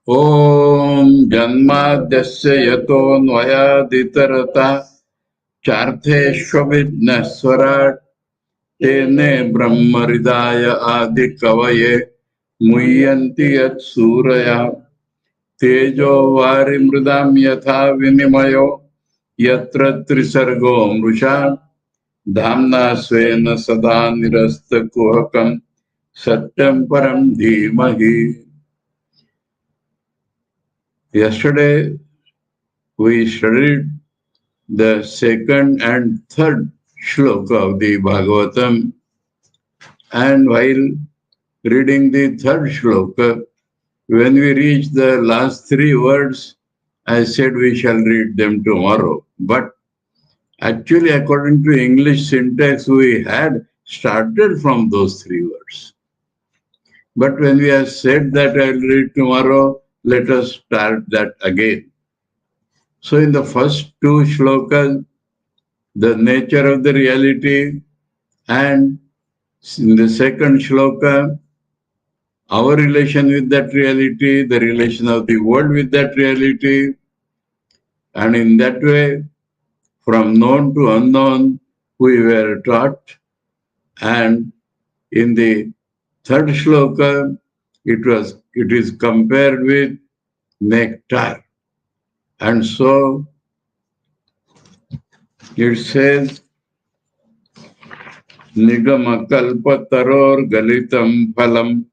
Om Janmadhyasya Yatonvayaditarata Chartheshvavidnaswarat Tene Brahmaridaya Adi Kavaye Muyanti Yat Suraya Tejo Vari Mridam Yatha Vinimayo Yatra Trisargo Mrusha Dhamna Svena Sada Nirasta Kuhakam Satyam Param Dhimahi. Yesterday, we studied the second and third shloka of the Bhagavatam, and while reading the third shloka, when we reached the last three words, I said we shall read them tomorrow. But actually, according to English syntax, we had started from those three words. But when we have said that I'll read tomorrow, let us start that again. So in the first two shlokas, the nature of the reality, and in the second shloka, our relation with that reality, the relation of the world with that reality, and in that way, from known to unknown, we were taught. And in the third shloka, it is compared with nectar. And so it says, Nigamakalpataror galitam phalam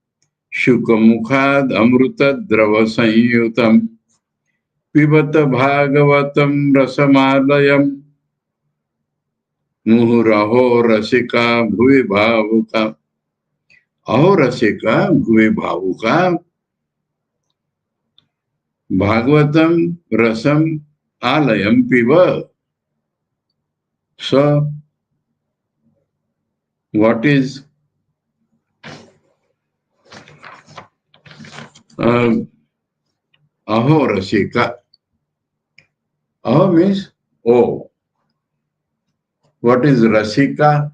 shukamukhad amrutadrava sanyutam pibata bhagavatam rasamalayam muhuraho rasika bhuvi bhavuka. Aho rasika bhuvi bhavuka bhagavatam rasam alayam piva. So, what is aho rasika? Aho means oh. What is rasika?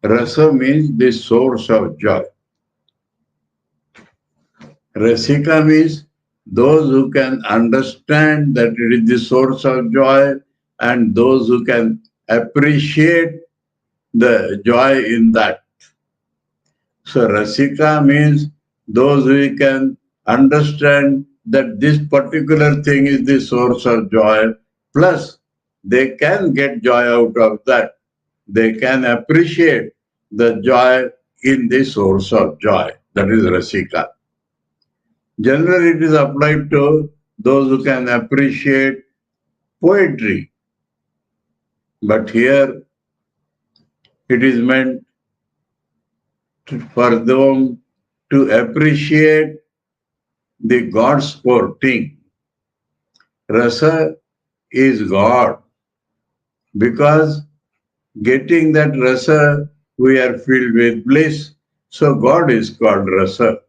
Rasa means the source of joy. Rasika means those who can understand that it is the source of joy, and those who can appreciate the joy in that. So rasika means those who can understand that this particular thing is the source of joy, plus they can get joy out of that. They can appreciate the joy in the source of joy. That is rasika. Generally, it is applied to those who can appreciate poetry. But here, it is meant for them to appreciate the God sporting. Rasa is God. Because getting that rasa, we are filled with bliss. So God is called rasa.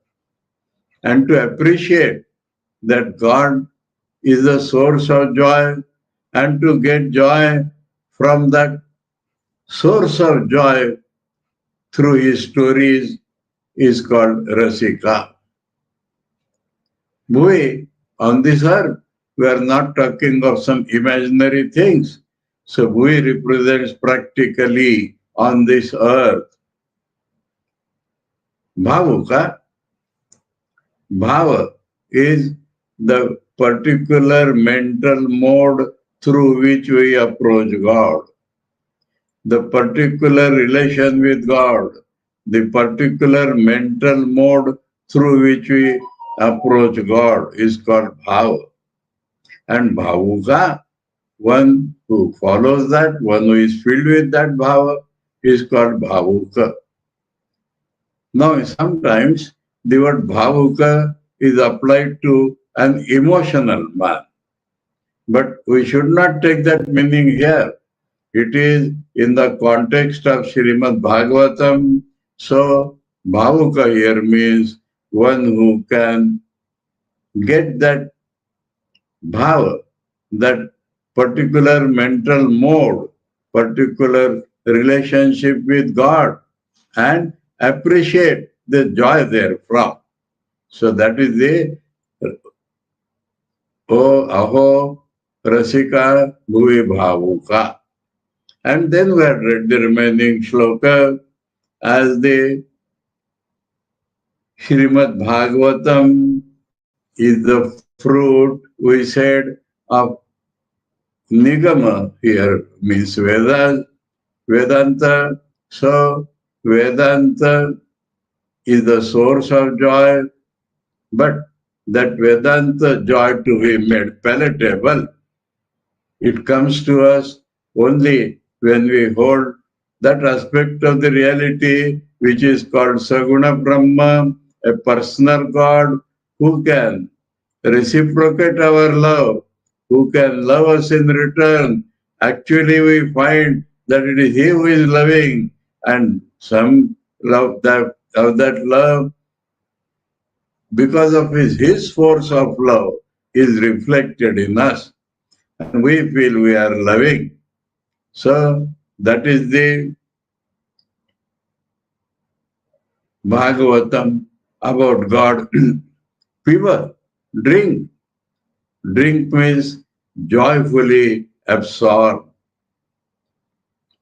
And to appreciate that God is the source of joy, and to get joy from that source of joy through his stories is called rasika. We, on this earth, we are not talking of some imaginary things. So we represents practically on this earth. Bhavuka. Bhava is the particular mental mode through which we approach God. The particular relation with God, the particular mental mode through which we approach God is called bhava. And bhavuka, one who follows that, one who is filled with that bhava, is called bhavuka. Now, sometimes the word bhavuka is applied to an emotional man. But we should not take that meaning here. It is in the context of Srimad Bhagavatam. So, Bhavuka here means one who can get that bhava, that particular mental mode, particular relationship with God, and appreciate the joy therefrom. So that is the O Aho Rasika Bhuvi Bhavuka. And then we had read the remaining shloka as the Srimad Bhagavatam is the fruit, we said, of Nigama here means Vedas, Vedanta. So Vedanta is the source of joy, but that Vedanta joy to be made palatable, it comes to us only when we hold that aspect of the reality which is called Saguna Brahma, a personal God who can reciprocate our love, who can love us in return. Actually, we find that it is He who is loving, and some love that of that love, because of his force of love, is reflected in us, and we feel we are loving. So that is the Bhagavatam about God. Fever, drink. Drink means joyfully absorb.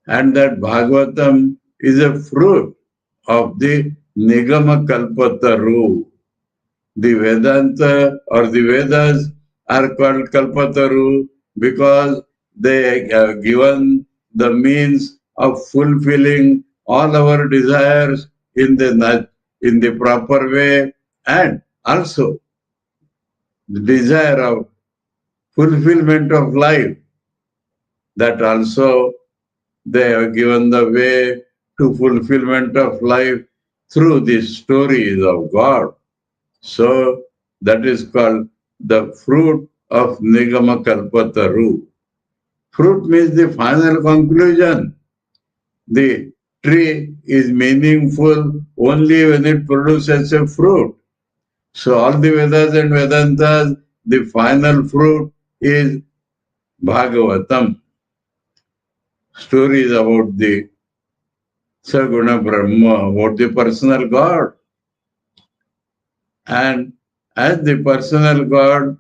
And that Bhagavatam is a fruit of the Nigama Kalpataru. The Vedanta or the Vedas are called Kalpataru because they have given the means of fulfilling all our desires in the proper way, and also the desire of fulfillment of life, that also they have given the way to fulfillment of life through the stories of God. So that is called the fruit of Nigama Kalpataru. Fruit means the final conclusion. The tree is meaningful only when it produces a fruit. So all the Vedas and Vedantas, the final fruit is Bhagavatam. Stories about the Saguna Brahma, about the personal God. And as the personal God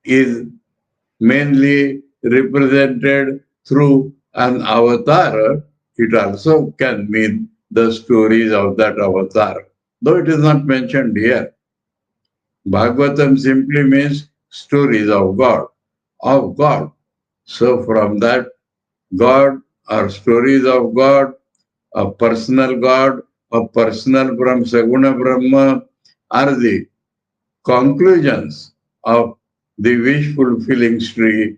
is mainly represented through an avatar, it also can mean the stories of that avatar, though it is not mentioned here. Bhagavatam simply means stories of God, of God. So from that God or stories of God, a personal God, a personal Brahma, Saguna Brahma are the conclusions of the wish fulfilling tree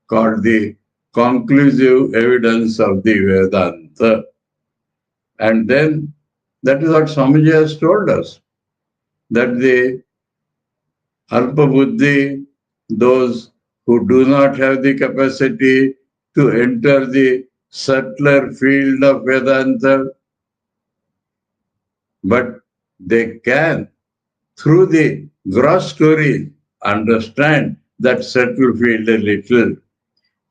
called the conclusive evidence of the Vedanta. And then that is what Swamiji has told us, that the Alpa Buddhi, those who do not have the capacity to enter the subtler field of Vedanta, but they can, through the gross story, understand that subtle field a little.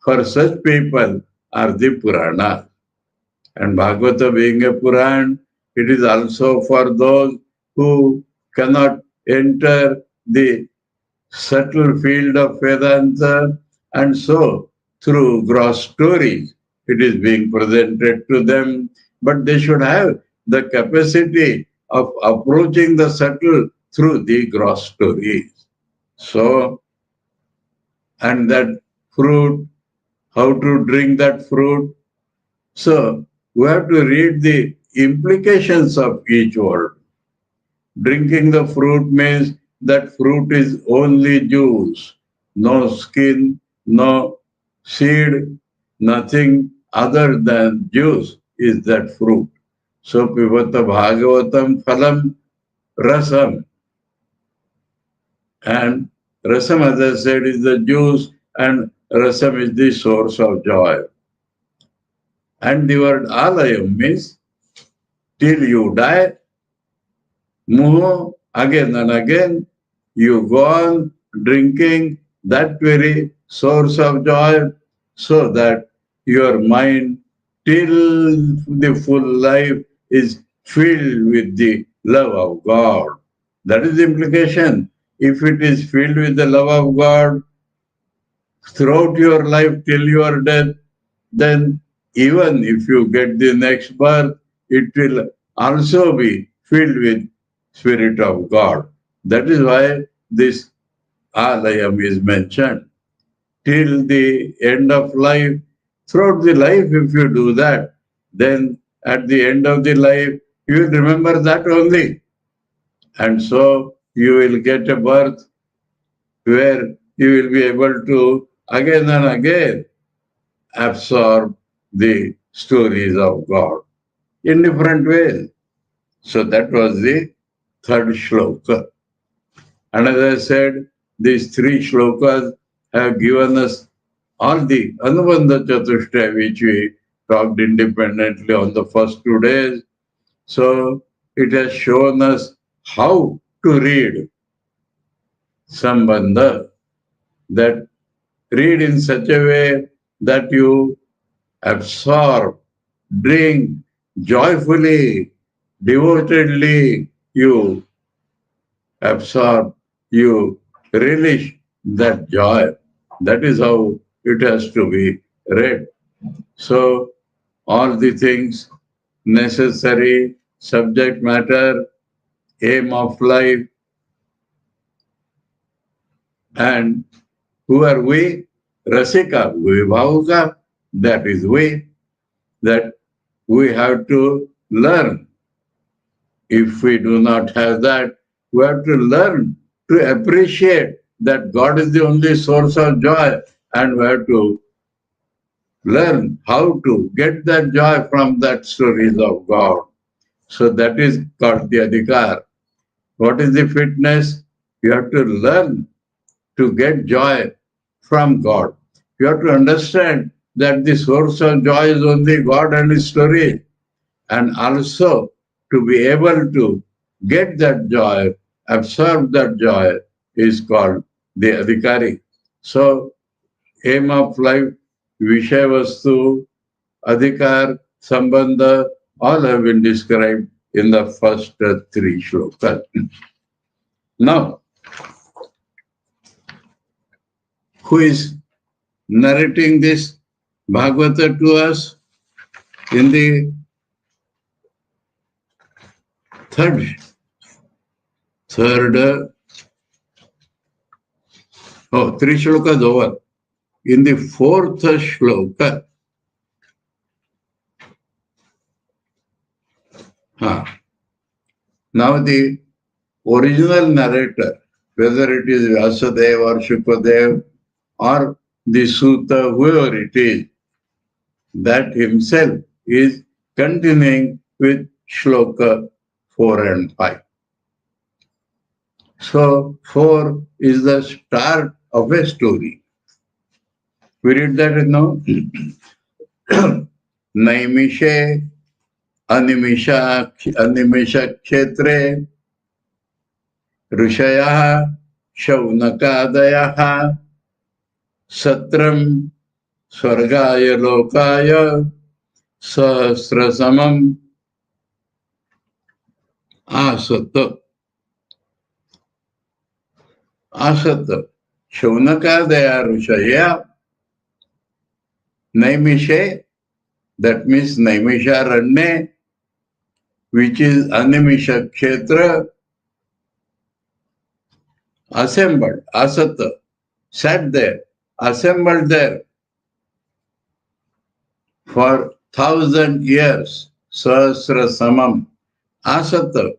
For such people are the Puranas. And Bhagavata being a Puran, it is also for those who cannot enter the subtle field of Vedanta, and so through gross stories it is being presented to them, but they should have the capacity of approaching the subtle through the gross stories. So, and that fruit, how to drink that fruit? So, we have to read the implications of each word. Drinking the fruit means that fruit is only juice, no skin, no seed, nothing other than juice is that fruit. So Pivata Bhagavatam Phalam Rasam. And Rasam, as I said, is the juice, and rasam is the source of joy. And the word alayam means till you die, muho, again and again, you go on drinking that very source of joy so that your mind till the full life is filled with the love of God. That is the implication. If it is filled with the love of God throughout your life till your death, then even if you get the next birth, it will also be filled with Spirit of God. That is why this alayam is mentioned. Till the end of life, throughout the life, if you do that, then at the end of the life, you will remember that only. And so you will get a birth where you will be able to again and again absorb the stories of God in different ways. So that was the third shloka. And as I said, these three shlokas have given us all the Anubandha Chatushta, which we talked independently on the first 2 days. So it has shown us how to read Sambandha, that read in such a way that you absorb, drink joyfully, devotedly, you absorb, you relish that joy. That is how it has to be read. So, all the things necessary, subject matter, aim of life, and who are we? Rasika, Vibhavuka, that is we, that we have to learn. If we do not have that, we have to learn to appreciate that God is the only source of joy, and we have to learn how to get that joy from that stories of God. So that is called the adhikar. What is the fitness? You have to learn to get joy from God. You have to understand that the source of joy is only God and His story, and also to be able to get that joy, absorb that joy is called the adhikari. So, aim of life, Vishaya Vastu, Adhikar, Sambandha, all have been described in the first three shlokas. Now, who is narrating this Bhagavata to us? In the third, three shlokas over. In the fourth shloka, now the original narrator, whether it is Vyasadeva or Shukadev or the Sutta, whoever it is, that himself is continuing with shloka 4 and 5. So 4 is the start of a story. We read that now. Naimishe animisha kshetre ऋषयः शौनकादयः सत्रं स्वर्गाय लोकाय सहस्रसमम् आसत शौनकादया ऋषया Naimishe, that means Naimisharanya, which is Animisha Kshetra, assembled, asata, sat there, assembled there for 1,000 years, sahasra samam, asata.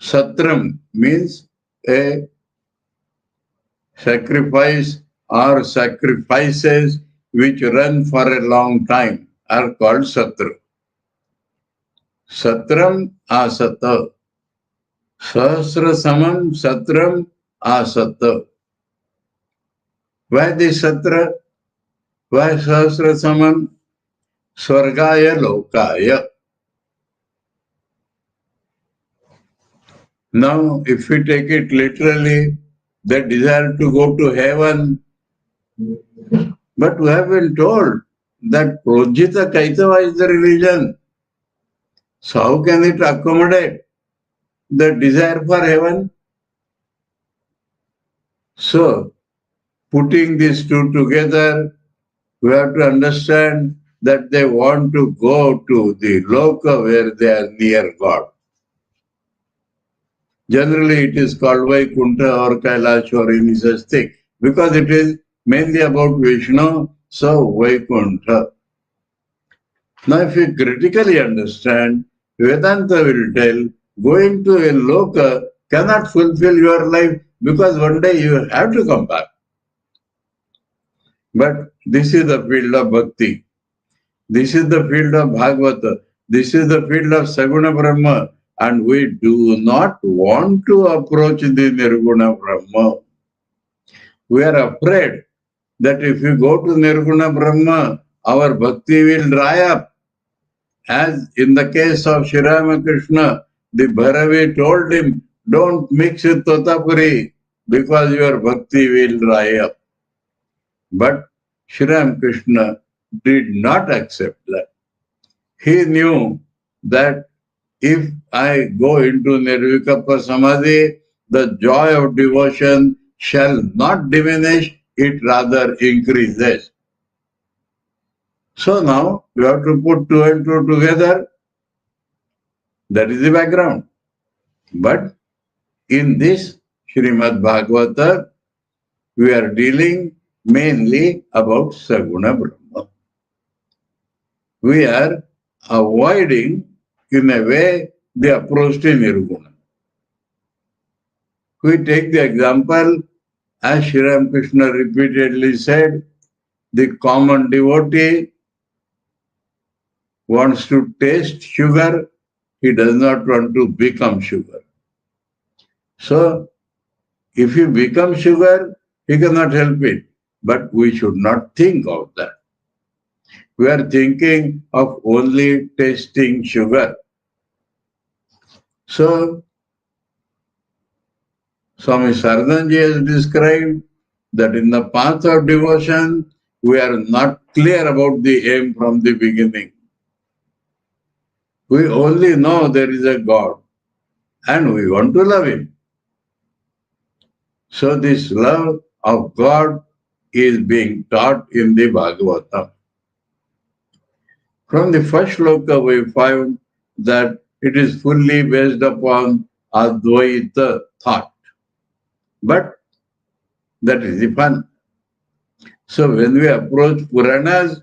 Satram means a sacrifice or sacrifices which run for a long time are called satra. Satram asata. Sahasra samam satram asata. Why this Satra? Why Sahasra Samam? Swargaya Lokaya. Now, if we take it literally, the desire to go to heaven, but we have been told that Projita Kaitava is the religion. So how can it accommodate the desire for heaven? So, putting these two together, we have to understand that they want to go to the loka where they are near God. Generally, it is called Vaikuntha or Kailash or any such thing because it is mainly about Vishnu, so Vaikuntha. Now, if you critically understand, Vedanta will tell going to a loka cannot fulfill your life because one day you have to come back. But this is the field of bhakti. This is the field of Bhagavata. This is the field of Saguna Brahma. And we do not want to approach the Nirguna Brahma. We are afraid that if we go to Nirguna Brahma, our bhakti will dry up. As in the case of Sri Ramakrishna, the Bhairavi told him, don't mix with Totapuri because your bhakti will dry up. But Sri Ramakrishna did not accept that. He knew that if I go into Nirvikappa Samadhi, the joy of devotion shall not diminish, it rather increases. So now you have to put two and two together. That is the background. But in this Srimad Bhagavata, we are dealing mainly about Saguna Brahma. We are avoiding, in a way, the approach to Nirguna. We take the example, as Sri Ramakrishna repeatedly said, the common devotee wants to taste sugar, he does not want to become sugar. So, if you become sugar, he cannot help it. But we should not think of that. We are thinking of only tasting sugar. So, Swami Saradanji has described that in the path of devotion, we are not clear about the aim from the beginning. We only know there is a God and we want to love Him. So this love of God is being taught in the Bhagavatam. From the first shloka we find that it is fully based upon Advaita thought. But that is the fun. So when we approach Puranas,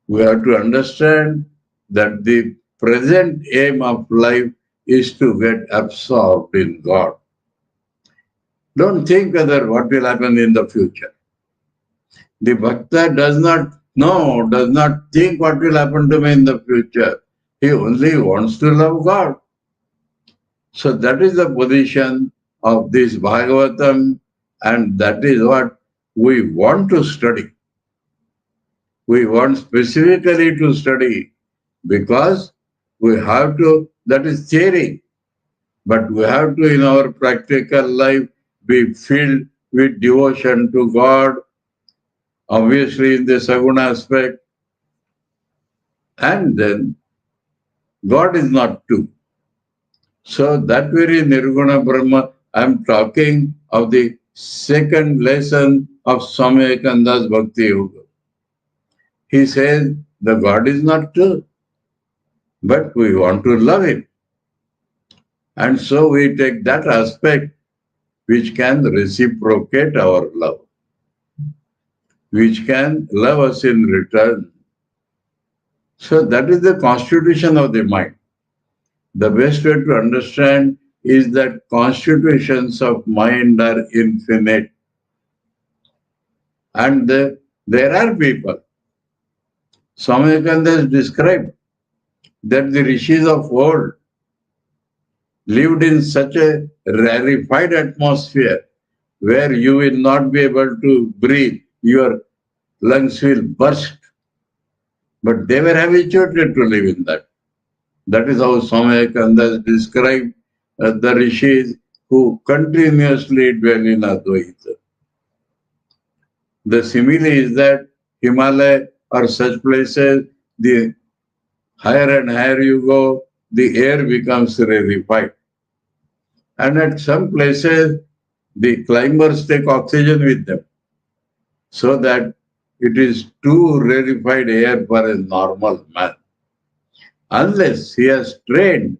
we have to understand that the present aim of life is to get absorbed in God. Don't think whether what will happen in the future. The Bhakta does not know, does not think what will happen to me in the future. He only wants to love God. So that is the position of this Bhagavatam, and that is what we want to study. We want specifically to study because we have to, that is theory, but we have to in our practical life be filled with devotion to God, obviously in the Saguna aspect, and then God is not two. So that very Nirguna Brahma, I am talking of the second lesson of Swami Vivekananda's Bhakti Yoga. He says the God is not two, but we want to love Him. And so we take that aspect which can reciprocate our love, which can love us in return. So that is the constitution of the mind. The best way to understand is that constitutions of mind are infinite. And there are people, Swami Vivekananda has described that the rishis of old lived in such a rarefied atmosphere where you will not be able to breathe, your lungs will burst. But they were habituated to live in that. That is how Swami Vivekananda described the rishis who continuously dwell in Advaita. The simile is that Himalaya or such places, the higher and higher you go, the air becomes rarefied. And at some places, the climbers take oxygen with them, so that it is too rarefied air for a normal man. Unless he has trained,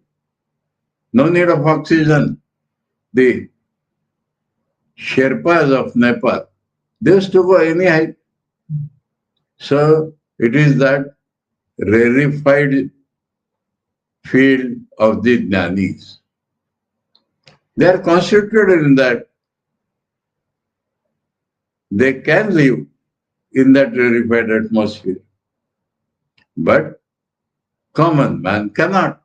no need of oxygen. The Sherpas of Nepal, they used to go any height. So it is that rarefied field of the Jnanis. They are constituted in that. They can live in that rarefied atmosphere. But common man cannot.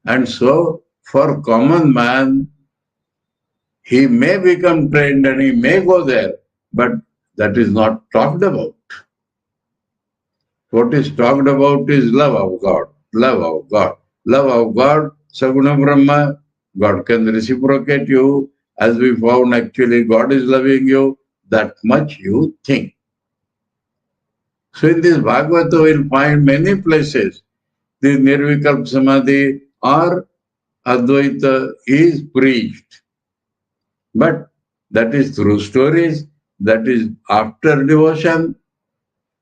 And so, for common man, he may become trained and he may go there, but that is not talked about. What is talked about is love of God, love of God. Love of God, Saguna Brahma, God can reciprocate you. As we found, actually, God is loving you, that much you think. So in this Bhagavata, we'll find many places the Nirvikalpa Samadhi or Advaita is preached. But that is through stories, that is after devotion.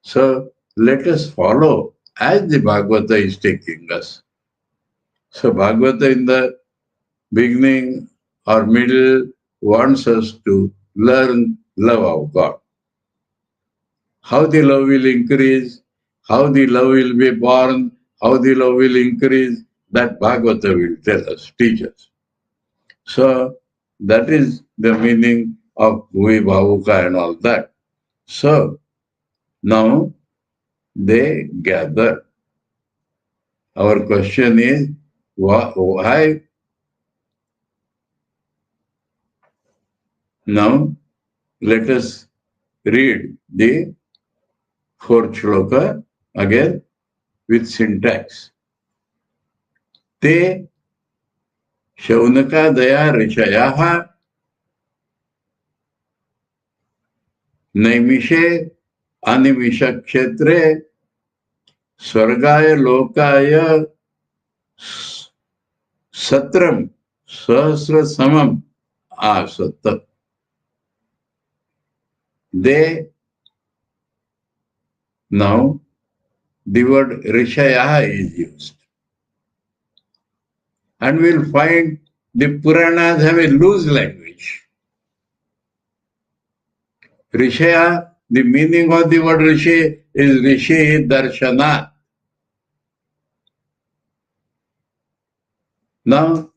So let us follow as the Bhagavata is taking us. So Bhagavata in the beginning or middle wants us to learn love of God. How the love will increase, how the love will be born, how the love will increase, that Bhagavata will tell us, teach us. So that is the meaning of Bhuvi Bhavuka and all that. So now they gather. Our question is, why? Now let us read the fourth shloka again with syntax. Te Shaunakadaya Rishayaha Naimishe Animisha Kshetre Swargaya Lokaya Satram Sahasra Samam Asattam. They, now the word Rishaya is used. And we'll find the Puranas have a loose language. Rishaya, the meaning of the word Rishi is Rishi Darshana. Now,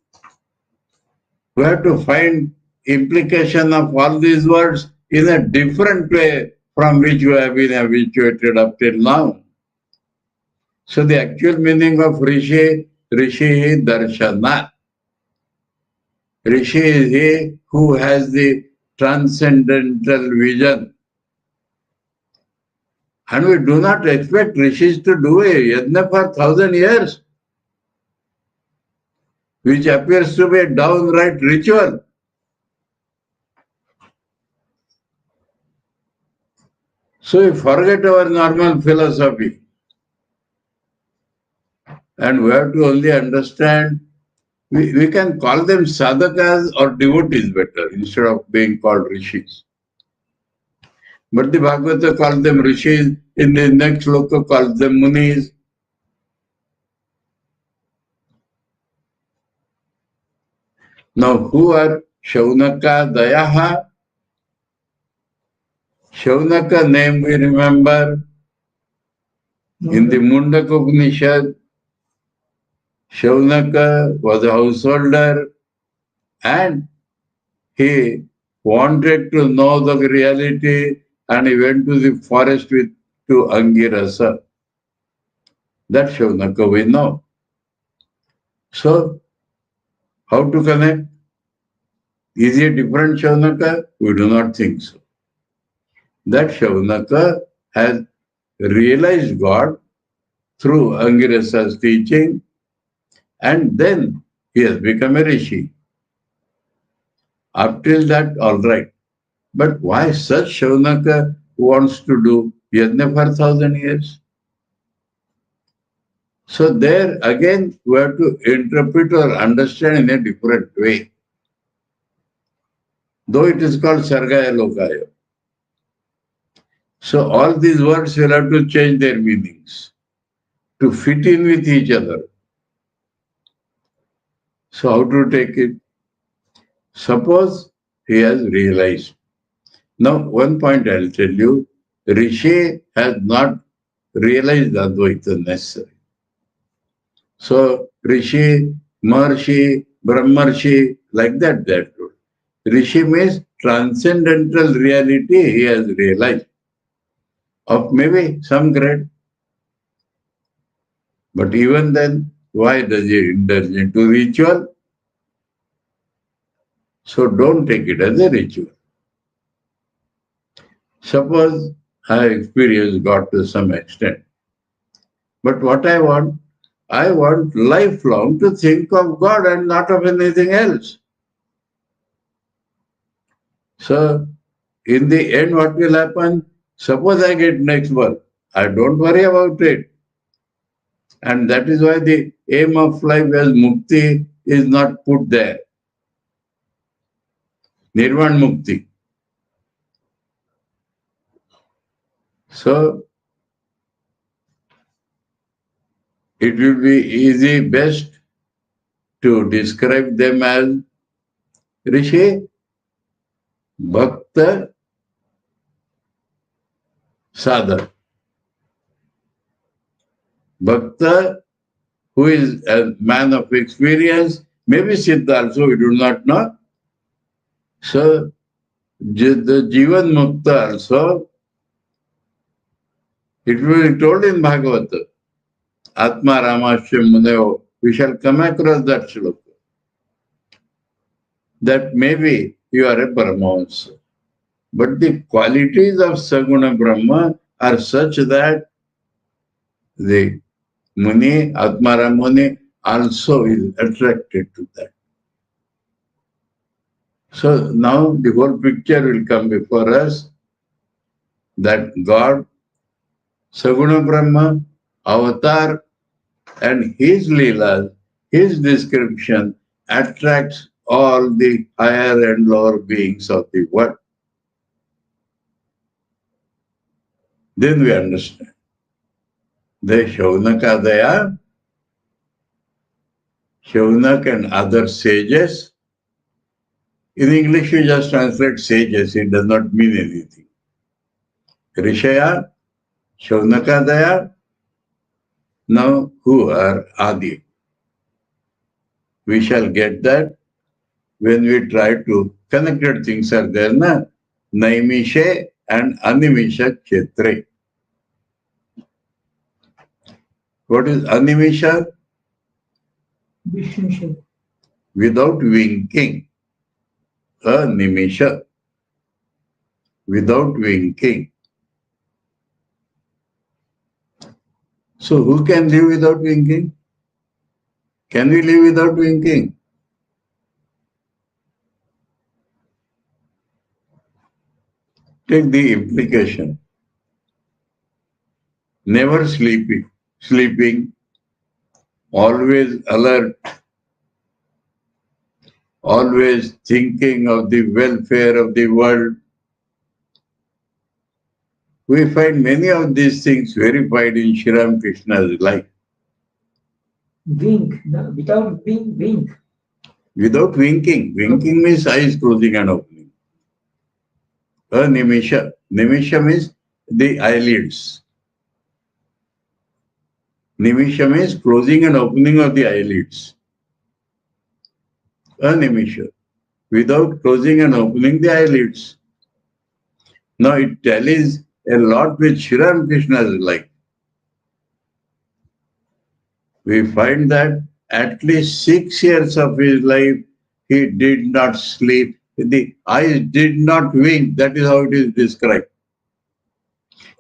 we have to find implication of all these words in a different way from which we have been habituated up till now. So the actual meaning of Rishi Darshana. Rishi is he who has the transcendental vision. And we do not expect rishis to do a yajna for 1,000 years, which appears to be a downright ritual. So we forget our normal philosophy. And we have to only understand, we can call them sadhakas or devotees better, instead of being called rishis. But the Bhagavata calls them rishis, in the next sloka calls them munis. Now who are Shaunaka Dayaha? Shaunaka name we remember in the Mundaka Upanishad. Shaunaka was a householder and he wanted to know the reality and he went to the forest to Angirasa. That Shaunaka we know. So, how to connect? Is he a different Shaunaka? We do not think so. That Shaunaka has realized God through Angirasa's teaching, and then he has become a rishi. Up till that, all right. But why such Shaunaka wants to do yajna for 1,000 years? So there again, we have to interpret or understand in a different way. Though it is called Sargaya Lokaya. So all these words will have to change their meanings to fit in with each other. So how to take it? Suppose he has realized. Now, one point I'll tell you, Rishi has not realized Advaita necessary. So, Rishi, Maharshi, Brahmarshi, like that, that rule. Rishi means transcendental reality he has realized of maybe some grade. But even then, why does he indulge into ritual? So don't take it as a ritual. Suppose I experience God to some extent. But what I want lifelong to think of God and not of anything else. So in the end, what will happen? Suppose I get next birth. I don't worry about it. And that is why the aim of life as mukti is not put there. Nirvan mukti. So it will be easy, best to describe them as Rishi, Bhakta, Sadhak. Bhakta, who is a man of experience, maybe Siddha also, we do not know. So the Jivan Mukta also, it will be told in Bhagavata, Atma Ramasya Muneo, we shall come across that shloka. That maybe you are a Paramahansa. But the qualities of Saguna Brahma are such that the Muni, Atmaram Muni, also is attracted to that. So now the whole picture will come before us that God, Saguna Brahma, Avatar, and his Leela, his description attracts all the higher and lower beings of the world. Then we understand. The Shaunakadaya, Shaunak and other sages. In English, you just translate sages, it does not mean anything. Rishaya, Shaunakadaya, now who are Adi. We shall get that when we try to connected things are there, na? Naimishe and Animisha Kshetre. What is Animisha? Without winking. Animisha. Without winking. So who can live without winking? Can we live without winking? Take the implication. Never sleeping, always alert, always thinking of the welfare of the world. We find many of these things verified in Sri Ramakrishna's life. Wink, no, without wink. Without winking. Winking means eyes closing and opening. Nimisha. Nimisha means the eyelids. Nimisha means closing and opening of the eyelids. Nimisha. Without closing and opening the eyelids. Now it tallies a lot with Sri Ramakrishna's life. We find that at least 6 years of his life, he did not sleep the eyes did not wink. That is how it is described.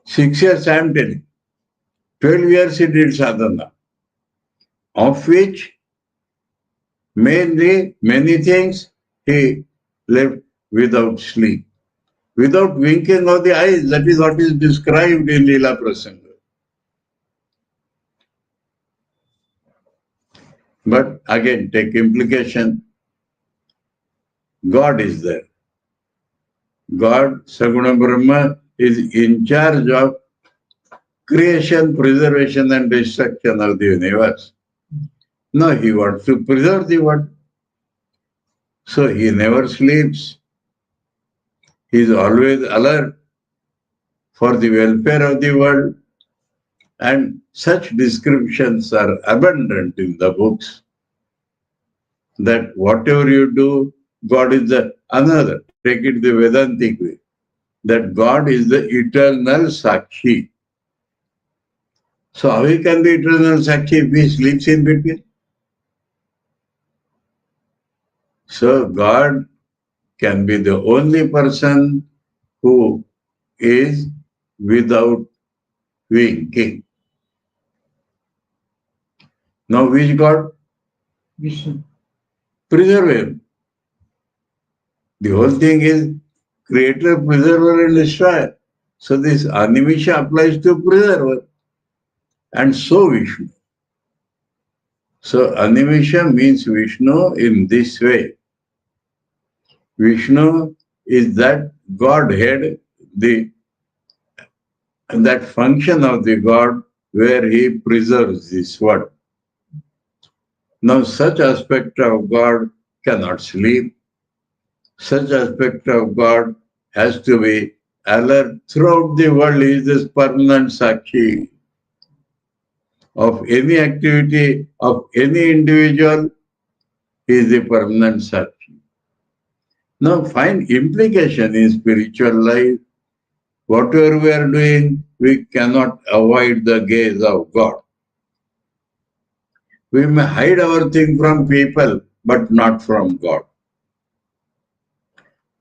6 years I am telling. 12 years he did sadhana, of which mainly many things he left without sleep, without winking of the eyes. That is what is described in Leela Prasanga. But again, take implication. God is there. God, Saguna Brahma, is in charge of creation, preservation and destruction of the universe. No, he wants to preserve the world. So he never sleeps. He is always alert for the welfare of the world. And such descriptions are abundant in the books. That whatever you do, God is the another. Take it the Vedantic way. That God is the eternal Sakshi. So how he can be eternal Sakshi if he sleeps in between? So God can be the only person who is without winking. Now which God? Vishnu. Preserver. The whole thing is creator, preserver and destroyer. So this animisha applies to preserver. And so Vishnu. So animisha means Vishnu in this way. Vishnu is that Godhead, that function of the God where he preserves this world. Now such aspect of God cannot sleep. Such aspect of God has to be alert throughout the world. He is this permanent Sakshi of any activity of any individual. He is the permanent Sakshi. Now find implication in spiritual life. Whatever we are doing, we cannot avoid the gaze of God. We may hide our thing from people, but not from God.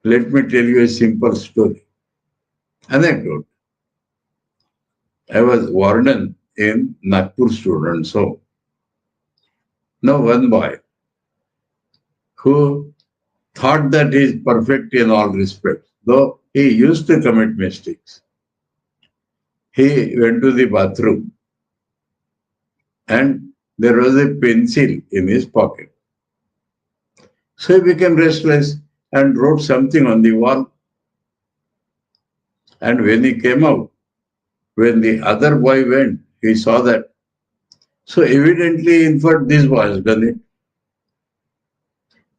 Let me tell you a simple story. Anecdote. I was warden in Nagpur Students Home. Now one boy who thought that he is perfect in all respects, though he used to commit mistakes. He went to the bathroom and there was a pencil in his pocket. So he became restless and wrote something on the wall. And when he came out, when the other boy went, he saw that. So evidently, in fact, this boy has done it.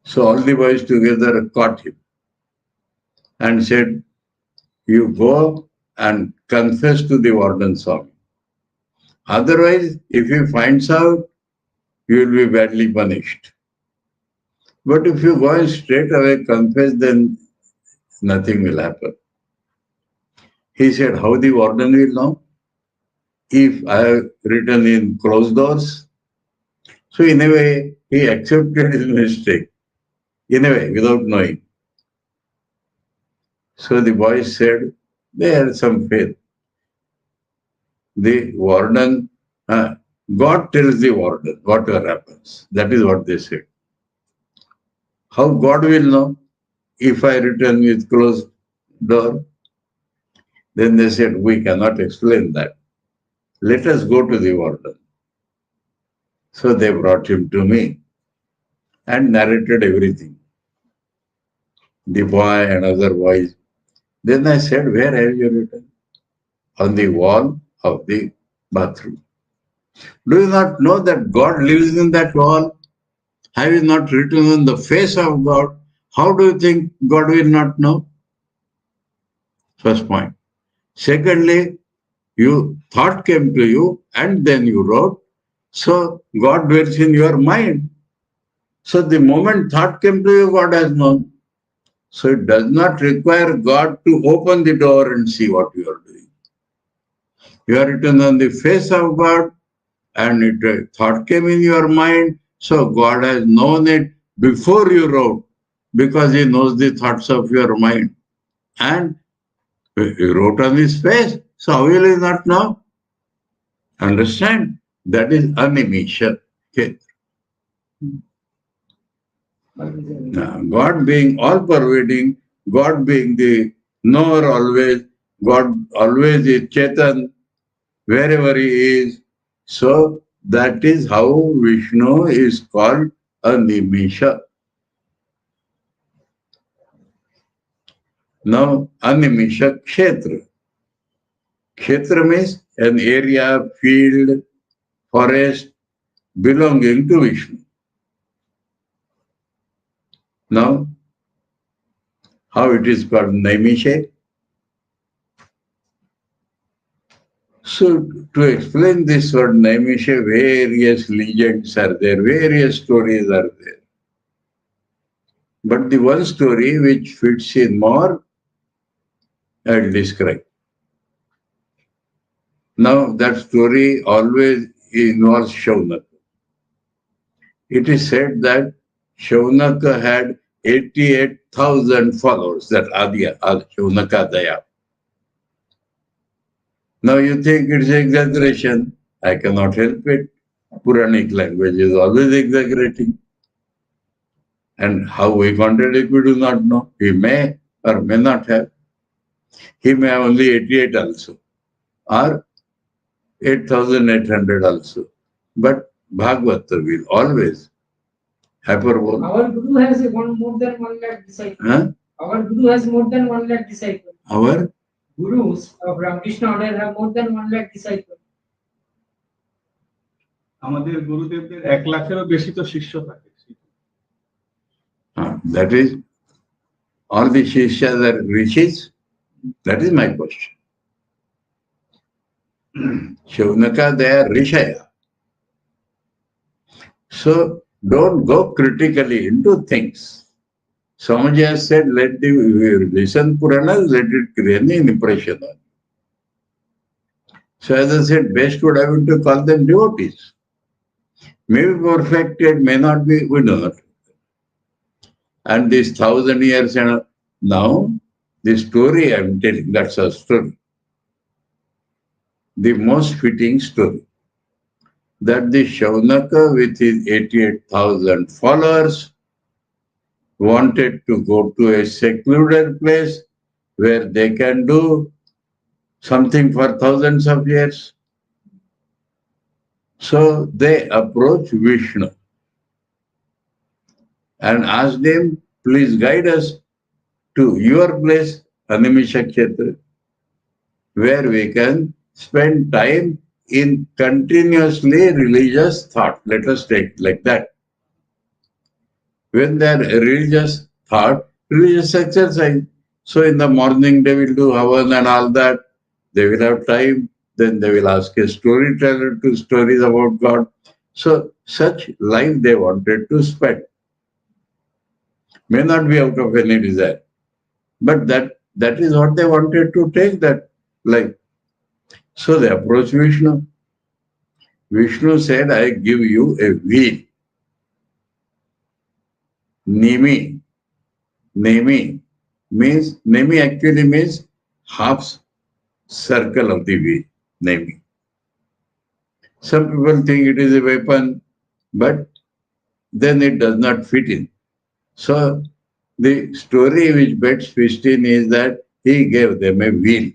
So all the boys together caught him and said, you go and confess to the warden Swami. Otherwise, if he finds out, you will be badly punished. But if you go and straight away confess, then nothing will happen. He said, how the warden will know? If I have written in closed doors. So in a way, he accepted his mistake. In a way, without knowing. So the boy said, they had some faith. The warden, God tells the warden whatever happens. That is what they said. How God will know if I return with closed door? Then they said, we cannot explain that. Let us go to the warden. So they brought him to me and narrated everything. The boy and other boys. Then I said, where have you written? On the wall of the bathroom. Do you not know that God lives in that wall? Have you not written on the face of God? How do you think God will not know? First point. Secondly, thought came to you and then you wrote. So God dwells in your mind. So the moment thought came to you, God has known. So it does not require God to open the door and see what you are doing. You are written on the face of God and thought came in your mind. So God has known it before you wrote. because he knows the thoughts of your mind. And he wrote on his face. So how will he not know? Understand? That is animisha. Okay. Now, God being all pervading, God being the knower always, God always is Chetan, wherever he is. So that is how Vishnu is called a Nimisha. Now, Animisha Kshetra. Kshetra means an area, field, forest belonging to Vishnu. Now, how it is called Naimisha? So, to explain this word Naimisha, various legends are there, various stories are there. But the one story which fits in more, I'll describe. Now, that story always involves Shaunaka. It is said that Shaunaka had 88,000 followers, that Adya, Shaunaka Daya. Now you think it's exaggeration. I cannot help it. Puranic language is always exaggerating. And how we contradict, we do not know. He may or may not have. He may have only 88 also, or 8,800 also. But Bhagavata will always hyperbole. Our Guru has more than 1 lakh disciples. Huh? Our Guru has more than 1 lakh disciples. Our Gurus of Ramakrishna Order have more than 1 lakh disciples. আমাদের গুরুদেবদের 1 লাখেরও বেশি তো শিষ্য থাকে। That is, all the Shishyas are rishis? That is my question. Shaunaka, they are Rishaya. So don't go critically into things. Swamiji has said, let the listen Puranas, let it create an impression on you. So as I said, best would have been to call them devotees. May be perfected, may not be, we do not. And this 1,000 years, and now the story I am telling, that's a story. The most fitting story. That the Shaunaka with his 88,000 followers wanted to go to a secluded place where they can do something for thousands of years. So they approached Vishnu and asked him, please guide us to your place, Animisha Kshetra, where we can spend time in continuously religious thought. Let us take like that. When they are religious thought, religious exercise. So in the morning they will do havan and all that. They will have time. Then they will ask a storyteller to stories about God. So such life they wanted to spend. May not be out of any desire. But that is what they wanted to take, that life. So they approached Vishnu. Vishnu said, I give you a wheel. Nemi. Nemi actually means half circle of the wheel. Nemi. Some people think it is a weapon, but then it does not fit in. So the story which bets fits in is that he gave them a wheel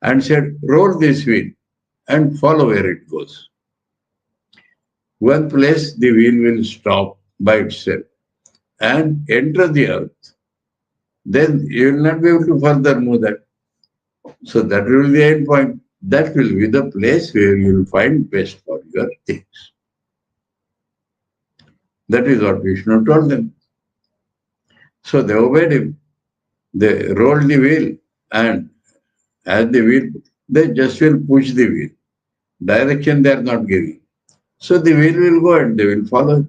and said, roll this wheel and follow where it goes. One place the wheel will stop by itself and enter the earth. Then you will not be able to further move that. So that will be the end point. That will be the place where you will find best for your things. That is what Vishnu told them. So they obeyed him. They rolled the wheel, and as the wheel, they just will push the wheel. Direction they are not giving. So the wheel will go and they will follow.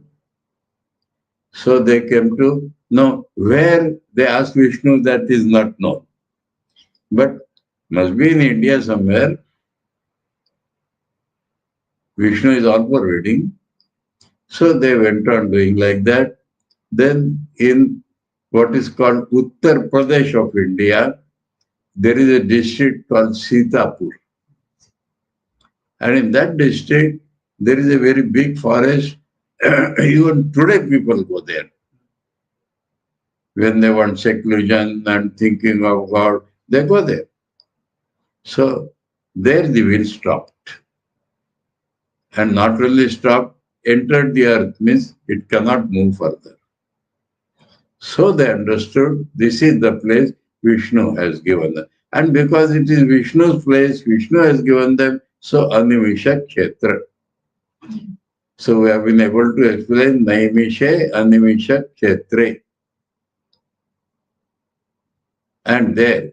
So they came to know where they asked Vishnu, that is not known. But must be in India somewhere. Vishnu is all pervading. So they went on doing like that. Then in what is called Uttar Pradesh of India, there is a district called Sitapur. And in that district, there is a very big forest. Even today, people go there. When they want seclusion and thinking of God, they go there. So there the wind stopped. And not only stopped, entered the earth, means it cannot move further. So they understood this is the place Vishnu has given them. And because it is Vishnu's place, Vishnu has given them, so Animisha Kshetra. So we have been able to explain Naimishe Animisha Kshetre. And there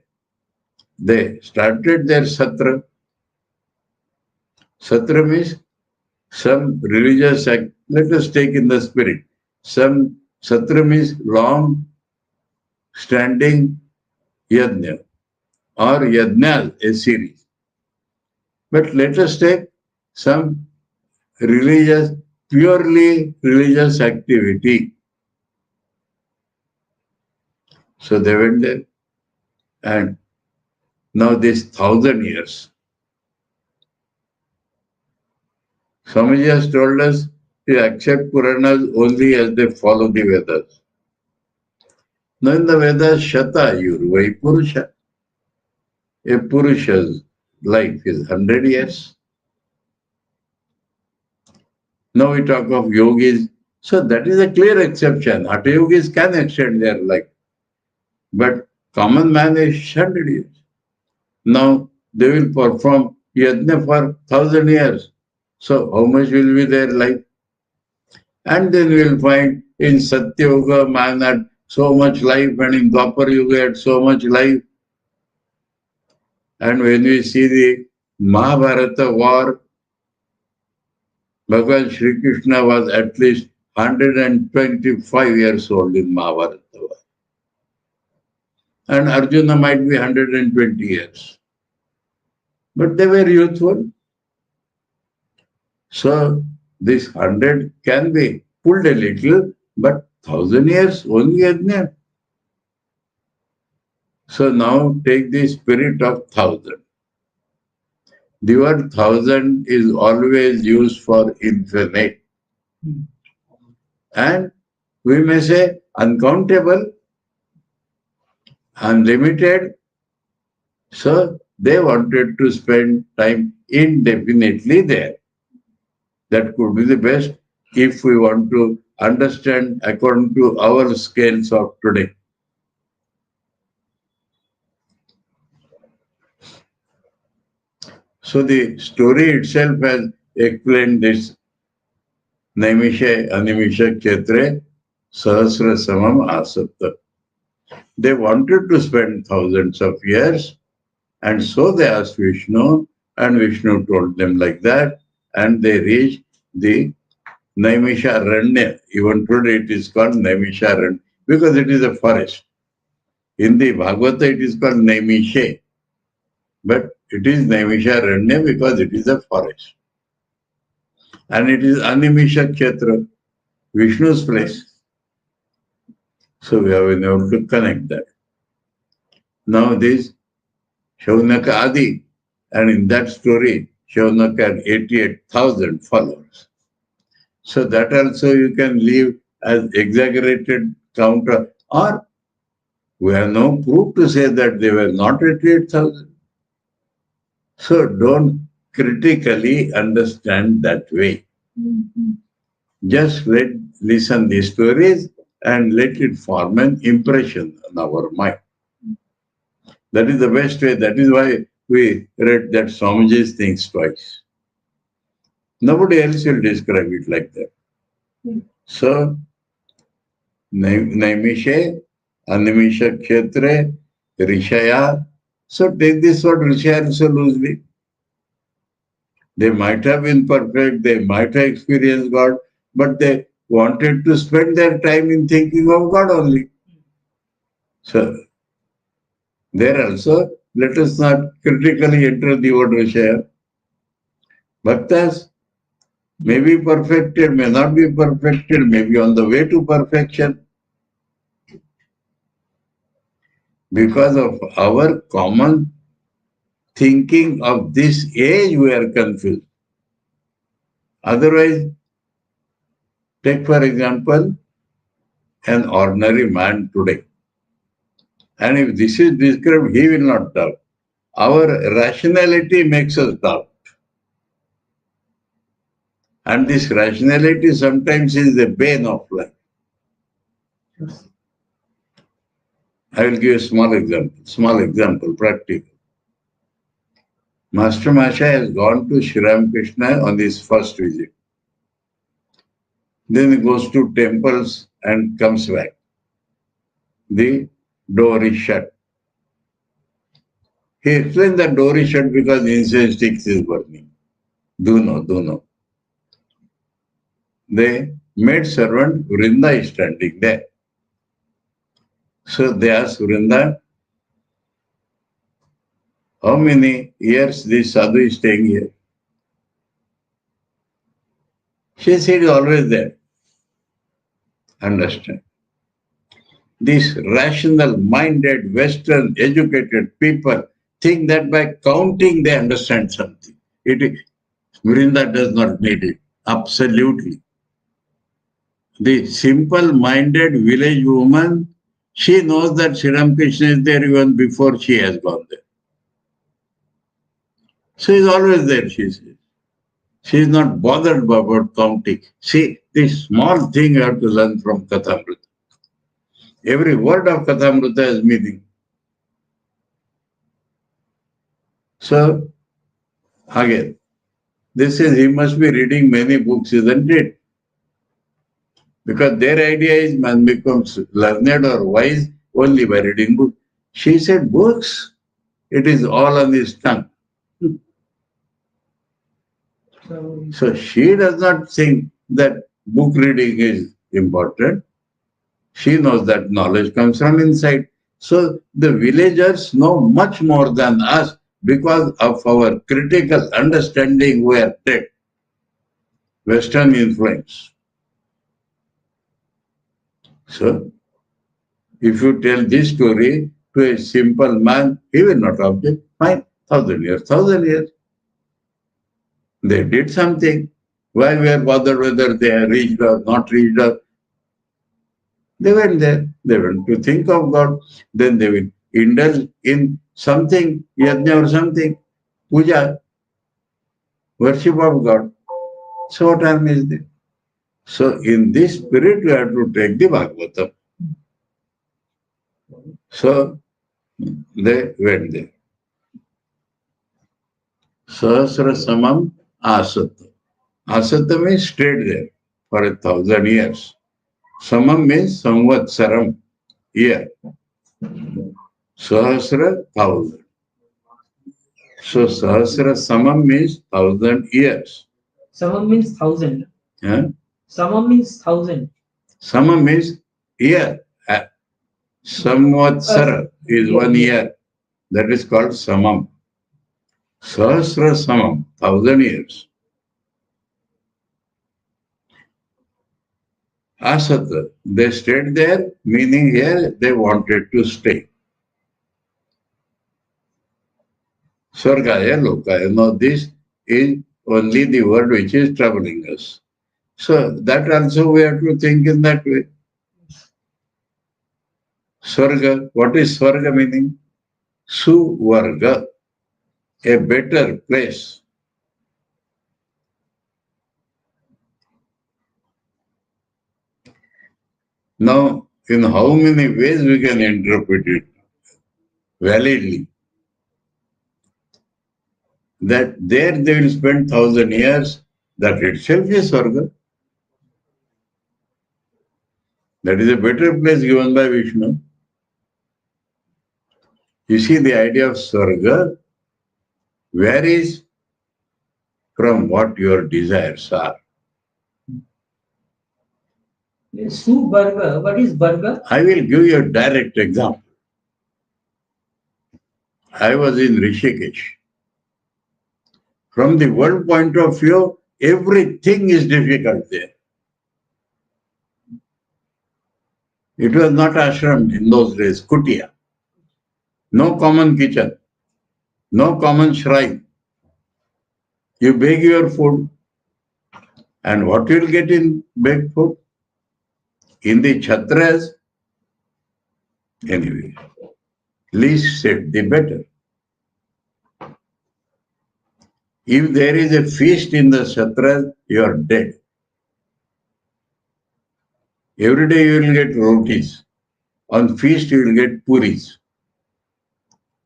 they started their Satra. Satra means some religious act. Let us take in the spirit. Some Satra means long standing yajna or yajna, a series. But let us take some religious, purely religious activity. So they went there. And now this 1,000 years, Swamiji has told us to accept Puranas only as they follow the Vedas. Now in the Vedas, Shata Yurvai Purusha. A Purusha's life is 100 years. Now we talk of yogis. So that is a clear exception. Hatha yogis can extend their life. But common man is 100 years. Now they will perform yajna for 1,000 years. So how much will be their life? And then we will find in Satya Yoga man had so much life, and in Dwapar Yoga had so much life. And when we see the Mahabharata war, Bhagavan Sri Krishna was at least 125 years old in Mahabharata war. And Arjuna might be 120 years. But they were youthful. So this 100 can be pulled a little, but 1,000 years only yajna. So now take the spirit of 1,000. The word 1,000 is always used for infinite. And we may say uncountable, unlimited. So they wanted to spend time indefinitely there. That could be the best if we want to understand according to our scales of today. So the story itself has explained this Naimisha Animisha Kshetre Sahasra Samam Asapta. They wanted to spend thousands of years, and so they asked Vishnu, and Vishnu told them like that, and they reached the Naimisharanya. Even today it is called Naimisharanya because it is a forest. In the Bhagavata it is called Naimishe, but it is Naimisharanya because it is a forest. And it is Animisha Kshetra, Vishnu's place. So we have been able to connect that. Now this Shaunaka Adi, and in that story, Shaunaka had 88,000 followers. So that also you can leave as exaggerated counter, or we have no proof to say that they were not 88,000. So don't critically understand that way. Just listen these stories and let it form an impression on our mind. That is the best way. That is why we read that Swamiji's things twice. Nobody else will describe it like that. So, Naimishe, Animisha Kshetre, Rishaya. So take this word Rishaya so loosely. They might have been perfect, they might have experienced God, but they wanted to spend their time in thinking of God only. So, there also, let us not critically enter the word Rishaya. Bhaktas, May be perfected, may not be perfected, may be on the way to perfection. Because of our common thinking of this age, we are confused. Otherwise, take for example, an ordinary man today. And if this is described, he will not doubt. Our rationality makes us doubt. And this rationality sometimes is the bane of life. I will give a small example, practical. Master Masha has gone to Sri Ramakrishna on his first visit. Then he goes to temples and comes back. The door is shut. He explained that door is shut because incense sticks is burning. Do know. The maid servant Vrinda is standing there. So they asked Vrinda, how many years this sadhu is staying here? She said, he's always there. Understand? These rational-minded, Western, educated people think that by counting they understand something. Vrinda does not need it. Absolutely. The simple-minded village woman, she knows that Sri Ramakrishna is there even before she has gone there. So he is always there, she says. She is not bothered about counting. See, this small thing you have to learn from Kathamrita. Every word of Kathamrita has meaning. So, again, this is, he must be reading many books, isn't it? Because their idea is man becomes learned or wise only by reading books. She said, books, it is all on his tongue. So she does not think that book reading is important. She knows that knowledge comes from inside. So the villagers know much more than us because of our critical understanding we are dead. Western influence. So if you tell this story to a simple man, he will not object. Fine, 1,000 years. They did something. Why we are bothered whether they are reached or not reached or they went there. They went to think of God. Then they will indulge in something, yajna or something, puja, worship of God. So what harm is there? So in this spirit, we have to take the Bhagavatam. So they went there. Sahasra samam asata. Asata means stayed there for 1,000 years. Samam means samvatsaram, year. Sahasra, 1,000. So Sahasra Samam means 1,000 years. Samam means 1,000. Yeah? Samam means 1,000. Samam means year. Samvatsara is 1 year. That is called Samam. Sahasra Samam, 1,000 years. Asata, they stayed there, meaning here they wanted to stay. Swargaya Lokaya. Now this is only the word which is troubling us. So that also we have to think in that way. Swarga, what is Swarga meaning? Suvarga, a better place. Now, in how many ways we can interpret it validly? That there they will spend 1,000 years, that itself is Swarga. That is a better place given by Vishnu. You see, the idea of Swarga varies from what your desires are. Subarga. What is Barga? I will give you a direct example. I was in Rishikesh. From the world point of view, everything is difficult there. It was not ashram in those days, kutia. No common kitchen, no common shrine. You beg your food, and what you will get in baked food? In the chhatras, anyway, least said the better. If there is a feast in the chhatras, you are dead. Every day you will get rotis. On feast you will get puris.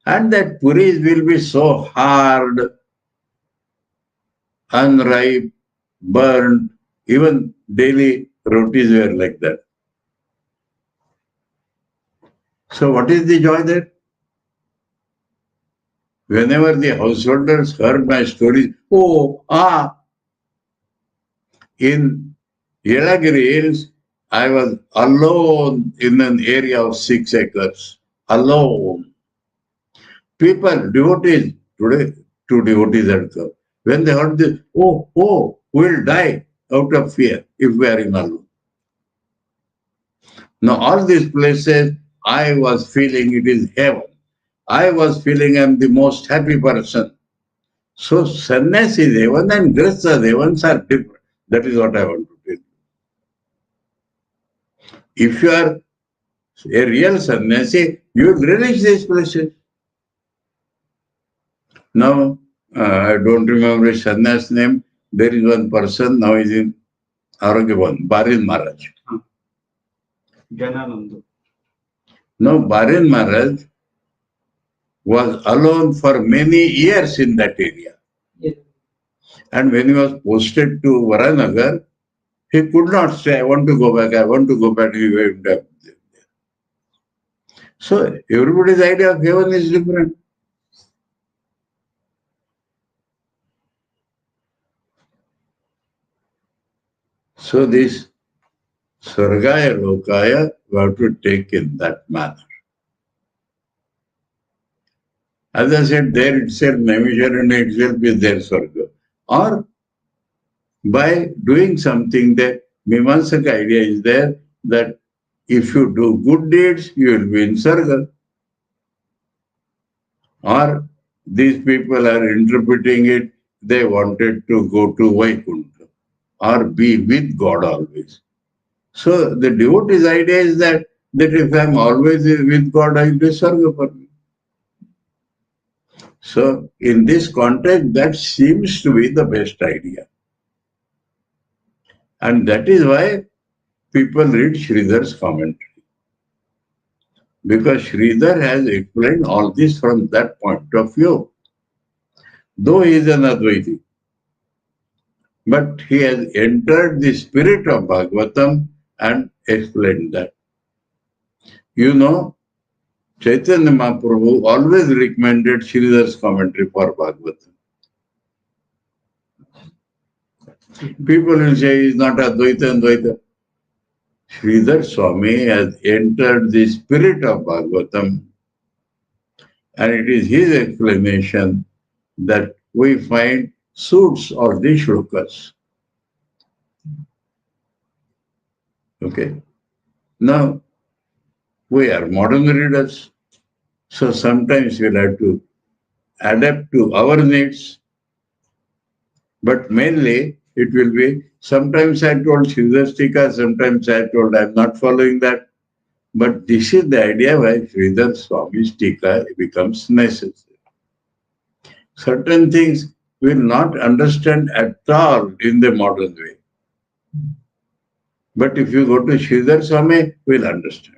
And that puris will be so hard, unripe, burned. Even daily rotis were like that. So what is the joy there? Whenever the householders heard my stories, in Yelagiri Hills, I was alone in an area of 6 acres. Alone. People, devotees, today 2 devotees had come. When they heard this, we'll die out of fear if we are in alone. Now all these places, I was feeling it is heaven. I was feeling I am the most happy person. So sannyas is heaven and grihastha heavens are different. That is what I want to tell you. If you are a real sannyasi, you will relish these places. Now, I don't remember his sannyas name. There is one person now is in Arogyavan, Barin Maharaj. Jnanananda. Now, Barin Maharaj was alone for many years in that area. Yes. And when he was posted to Varanagar, he could not say, I want to go back, I want to go back. He went up there. So everybody's idea of heaven is different. So this Sargaya Lokaya, we have to take in that manner. As I said, there itself, Naimisharanya itself is there Sarga. Or by doing something, that Mimamsaka idea is there that if you do good deeds, you will be in Sarga. Or these people are interpreting it, they wanted to go to Vaikuntha or be with God always. So the devotee's idea is that if I am always with God, I will be Sarga for me. So in this context, that seems to be the best idea. And that is why people read Sridhar's commentary. Because Sridhar has explained all this from that point of view. Though he is an Advaiti, but he has entered the spirit of Bhagavatam and explained that. You know, Chaitanya Mahaprabhu always recommended Sridhar's commentary for Bhagavatam. People will say he is not Advaita and Dvaita. Sridhar Swami has entered the spirit of Bhagavatam, and it is his explanation that we find suits or the shlokas. Okay. Now, we are modern readers, so sometimes we'll have to adapt to our needs, but mainly it will be, sometimes I told Sridhar, sometimes I told I'm not following that, but this is the idea why Sridhar Swami's Tika becomes necessary. Certain things we will not understand at all in the modern way. But if you go to Sridhar Swami, we'll understand.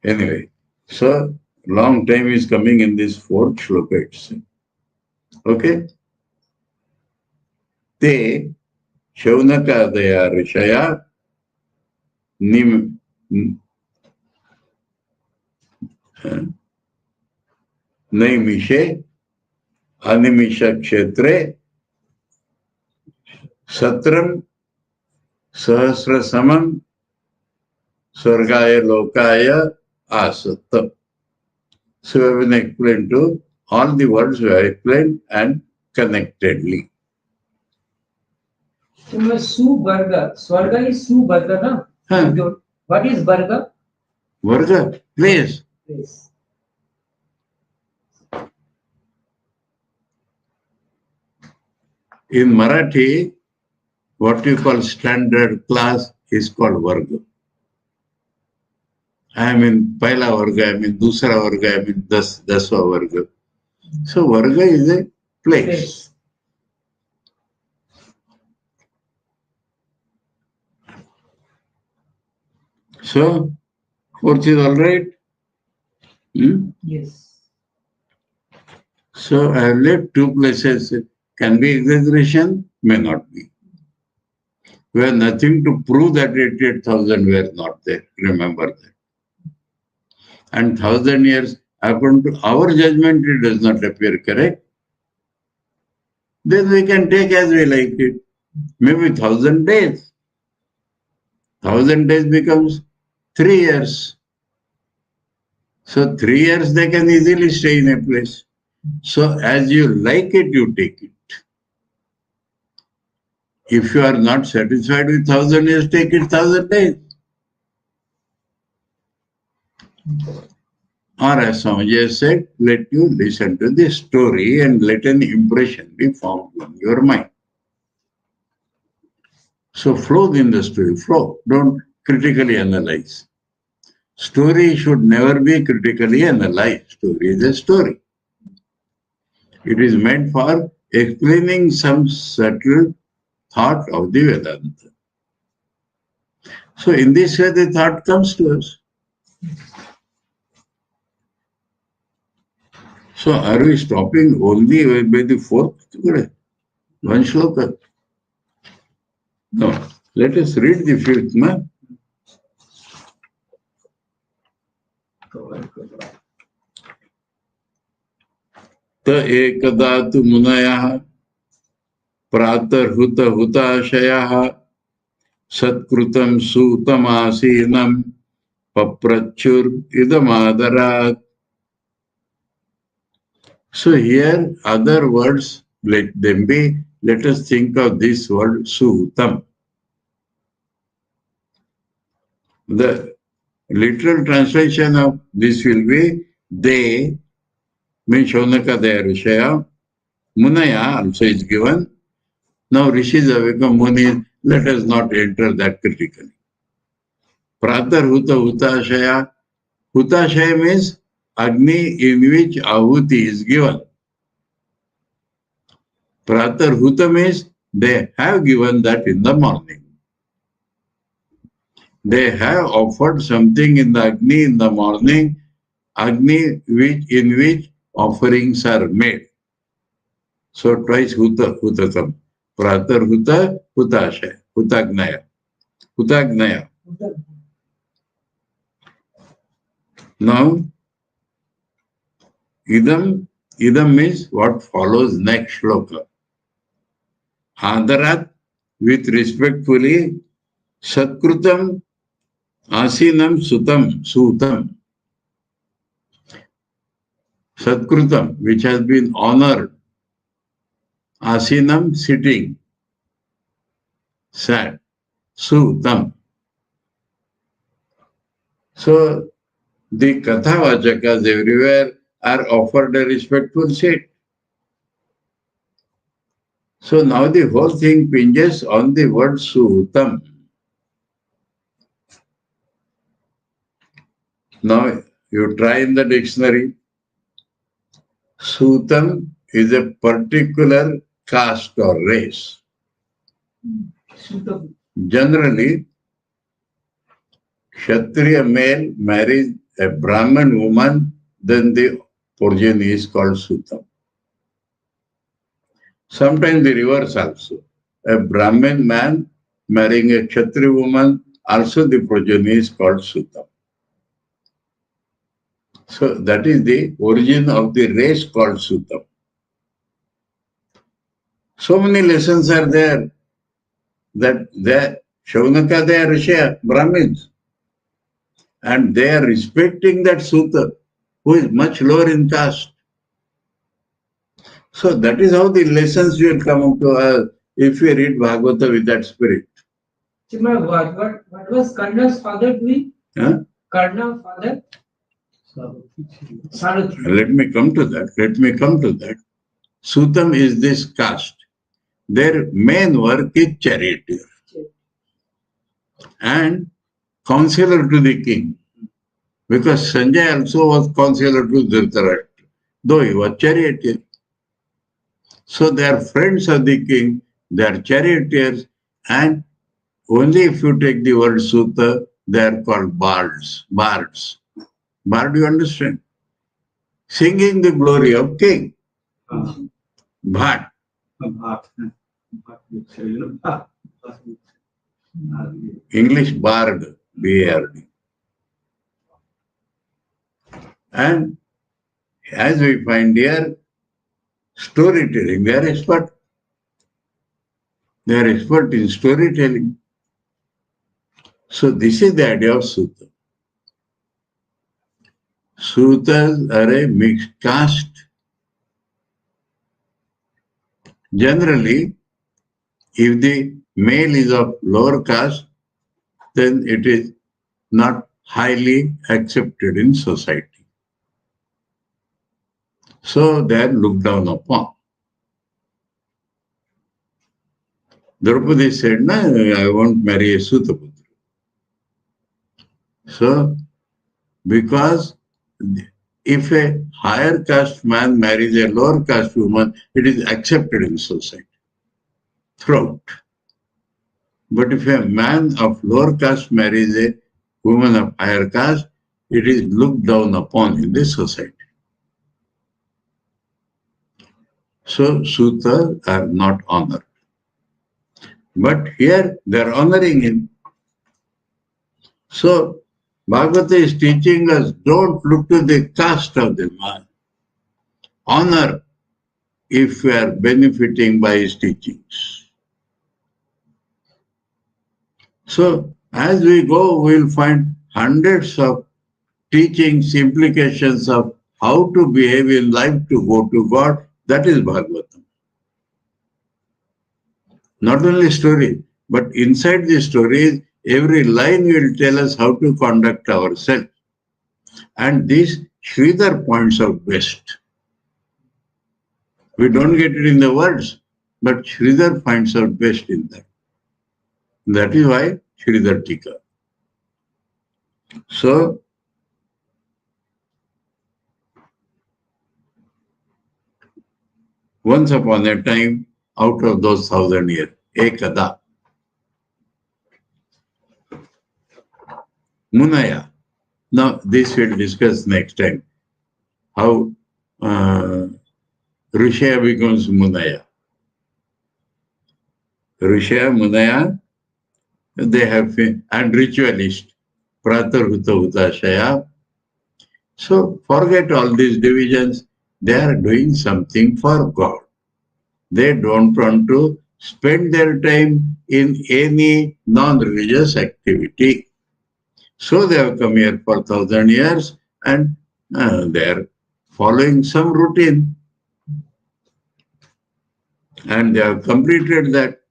Anyway, so long time is coming in this 4th shloka itself. Okay? Te Shaunakadaya Rishaya Naimishe Animisha Kshetre Satram Sahasra Samam Sargaya Lokaya Asattam. So we have been explained to all the words we have explained, and connectedly. Subarga. Swarga is Subarga, no? Huh. What is Barga? Varga, place. Yes. In Marathi, what you call standard class is called Varga. I am in Paila Varga, I am in Dusra Varga, I am in Daswa Varga. So Varga is a place. So, fourth is all right? Yes. So, I have left two places. Can be exaggeration, may not be. We have nothing to prove that 88,000 were not there. Remember that. And 1,000 years, according to our judgment, it does not appear correct. Then we can take as we like it. Maybe 1,000 days. 1,000 days becomes 3 years. So 3 years they can easily stay in a place. So as you like it, you take it. If you are not satisfied with 1,000 years, take it 1,000 days. Or as Swamiji said, let you listen to the story and let an impression be formed in your mind. So flow in the story, flow. Don't critically analyze. Story should never be critically analyzed. Story is a story. It is meant for explaining some subtle thought of the Vedanta. So in this way, the thought comes to us. So are we stopping only by the fourth? One shloka? No. Let us read the fifth, man. Ta ekada tu munayah pratarhuta hutashayah satkrutam sutamasinam paprachur idamadarat. So here other words, let them be. Let us think of this word sutam. The literal translation of this will be they, means Shaunaka Daya Rishaya. Munaya also is given. Now Rishis have become Muni. Let us not enter that critically. Pratar Huta Hutashaya. Hutashaya means Agni in which Ahuti is given. Pratar Huta means they have given that in the morning. They have offered something in the Agni in the morning, Agni in which offerings are made. So twice Huta, Hutatam. Pratar Huta, Hutashaya, Hutagnaya. Hutagnaya. Now, Idam means what follows next shloka. Adarat, with respectfully, Satkrutam, Asinam, Sutam. Satkrutam, which has been honored. Asinam, sitting. Sat. Sutam. So, the Kathavachakas everywhere are offered a respectful seat. So now the whole thing hinges on the word Sutam. Now you try in the dictionary. Sutam is a particular caste or race. Generally, Kshatriya male marries a Brahman woman, then the progeny is called Sutam. Sometimes the reverse also. A Brahmin man marrying a Kshatriya woman, also the progeny is called Sutam. So that is the origin of the race called Sutam. So many lessons are there that Shaunaka, they are Rishya, Brahmins. And they are respecting that Suta, who is much lower in caste. So that is how the lessons will come to us if we read Bhagavata with that spirit. What was Karna's father doing? Huh? Karna's father? Sarathy. Let me come to that. Sutam is this caste. Their main work is charioteer and counselor to the king. Because Sanjay also was counselor to Dhritarashtra, though he was charioteer. So they are friends of the king, they are charioteers, and only if you take the word Suta, they are called bards. Bards. Bard, you understand? Singing the glory of king. Bhat. English bard, B-A-R-D. And as we find here, storytelling, they are expert. They are expert in storytelling. So this is the idea of Suta. Sutas are a mixed caste. Generally, if the male is of lower caste, then it is not highly accepted in society. So they are looked down upon. Draupadi said, no, I won't marry a Sutaputra. So, because if a higher caste man marries a lower caste woman, it is accepted in society throughout. But if a man of lower caste marries a woman of higher caste, it is looked down upon in the society. So Sutas are not honored. But here they are honoring him. So Bhagavata is teaching us, don't look to the caste of the man. Honor if we are benefiting by his teachings. So as we go, we will find hundreds of teachings, implications of how to behave in life to go to God. That is Bhagavatam. Not only story, but inside the stories, every line will tell us how to conduct ourselves. And this Sridhar points out best. We don't get it in the words, but Sridhar finds out best in that. That is why Sridhar Tika. So, once upon a time, out of those 1,000 years, Ekada, Munaya. Now, this we'll discuss next time. How Rishya becomes Munaya. Rishya, Munaya, they have, and ritualist, Pratarhuta Hutashaya. So forget all these divisions. They are doing something for God. They don't want to spend their time in any non-religious activity. So they have come here for 1,000 years and they are following some routine. And they have completed that.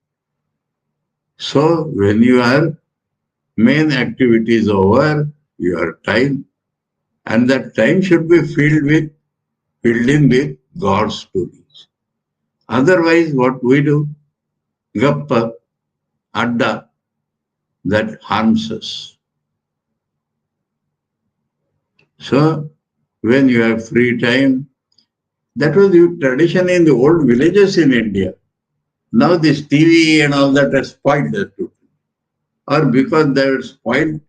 So when your main activity is over, your time, and that time should be filled in with God's stories. Otherwise, what we do, gappa, adda, that harms us. So when you have free time, that was the tradition in the old villages in India. Now this TV and all that has spoiled that too. Or because they were spoiled,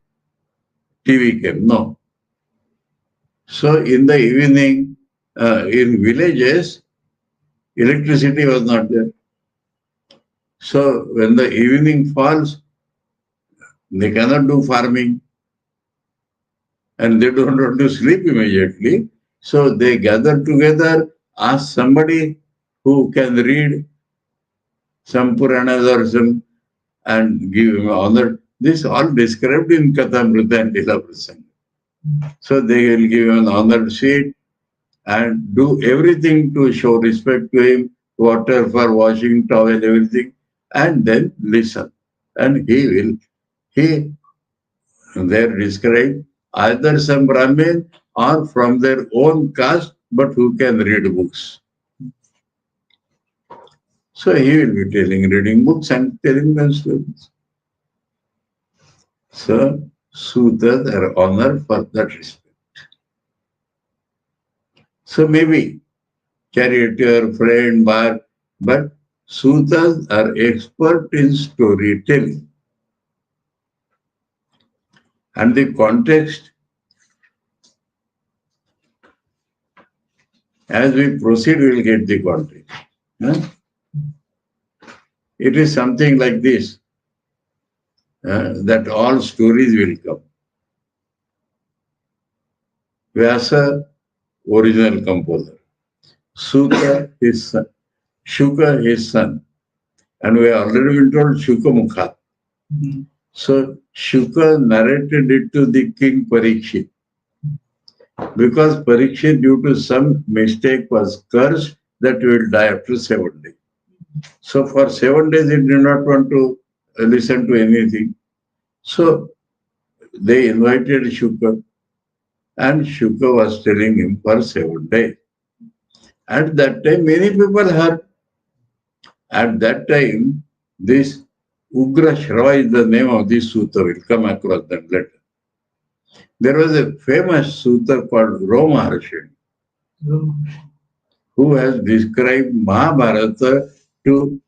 TV came. No. So in the evening, in villages, electricity was not there. So when the evening falls, they cannot do farming. And they don't want to sleep immediately. So they gather together, ask somebody who can read some Puranas or some, and give him honor. This all described in Kathamrita and Lila Prasanga. So they will give him an honored seat and do everything to show respect to him, water for washing, towel, everything, and then listen. And he, there described either some Brahmin or from their own caste, but who can read books. So he will be reading books and telling them stories. So Sutras are honored for that respect. So maybe charioteer, friend, bar, but Sutras are expert in storytelling. And the context, as we proceed, we will get the context. Huh? It is something like this, that all stories will come. Vyasa, original composer. Suta, his son. Shuka, his son. And we have already been told Shuka Mukha. Mm-hmm. So Shuka narrated it to the king Parikshit. Because Parikshit, due to some mistake, was cursed that he will die after 7 days. So for 7 days, he did not want to listen to anything. So they invited Shuka, and Shuka was telling him for 7 days. At that time, many people heard. At that time, this Ugra Shrava is the name of this sutta. We'll come across that later. There was a famous sutta called Ramakrishna, who has described Mahabharata to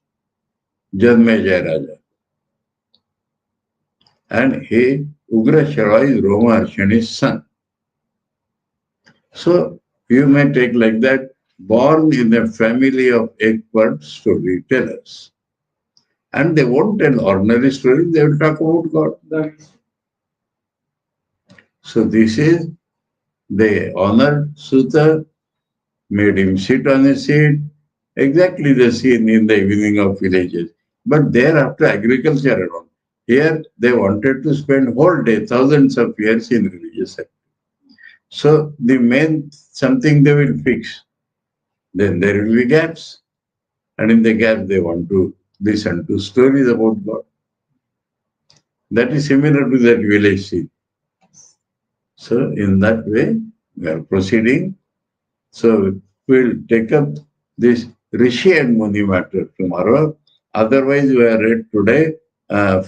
Janmejaya Raja. And he, Ugra Shrava, is Ramakrishna's son. So you may take like that, born in a family of expert storytellers. And they won't tell ordinary stories, they will talk about God. So this is, they honored Sutta, made him sit on a seat, exactly the scene in the evening of villages. But thereafter agriculture around. Here they wanted to spend whole day, thousands of years in religious activity. So the main something they will fix. Then there will be gaps. And in the gap they want to listen to stories about God. That is similar to that village scene. So in that way, we are proceeding. So we'll take up this Rishi and Muni matter tomorrow. Otherwise, we are read today,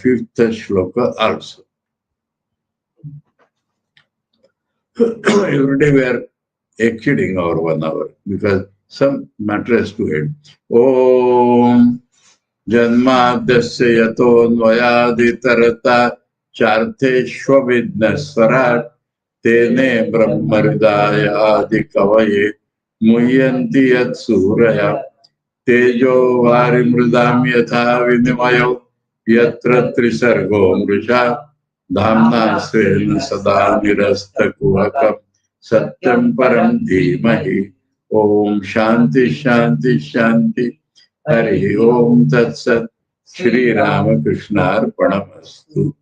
fifth shloka also. Every day we are exceeding our 1 hour because some matter has to end. Om Janmadasya yatonvayaditarata chartheshvavidnaswarat tene brahmaridaya adikavaye muhyanti yat suraya tejo varimridam yatha vinimayo yatra trisargo mrisha dhamna svena sada nirastakuvakam satyam param dhimahi. Om Shanti Shanti Shanti. Hari Om Tat Sat. Shri Ramakrishna Arpanamastu.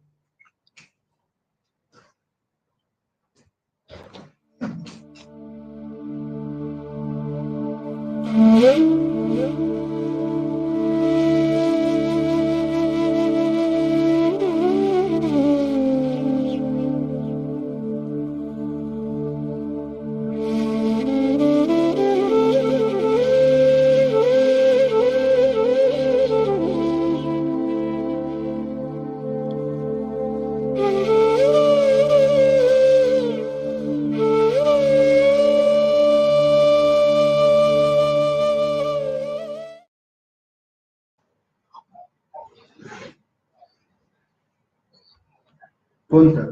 कोणता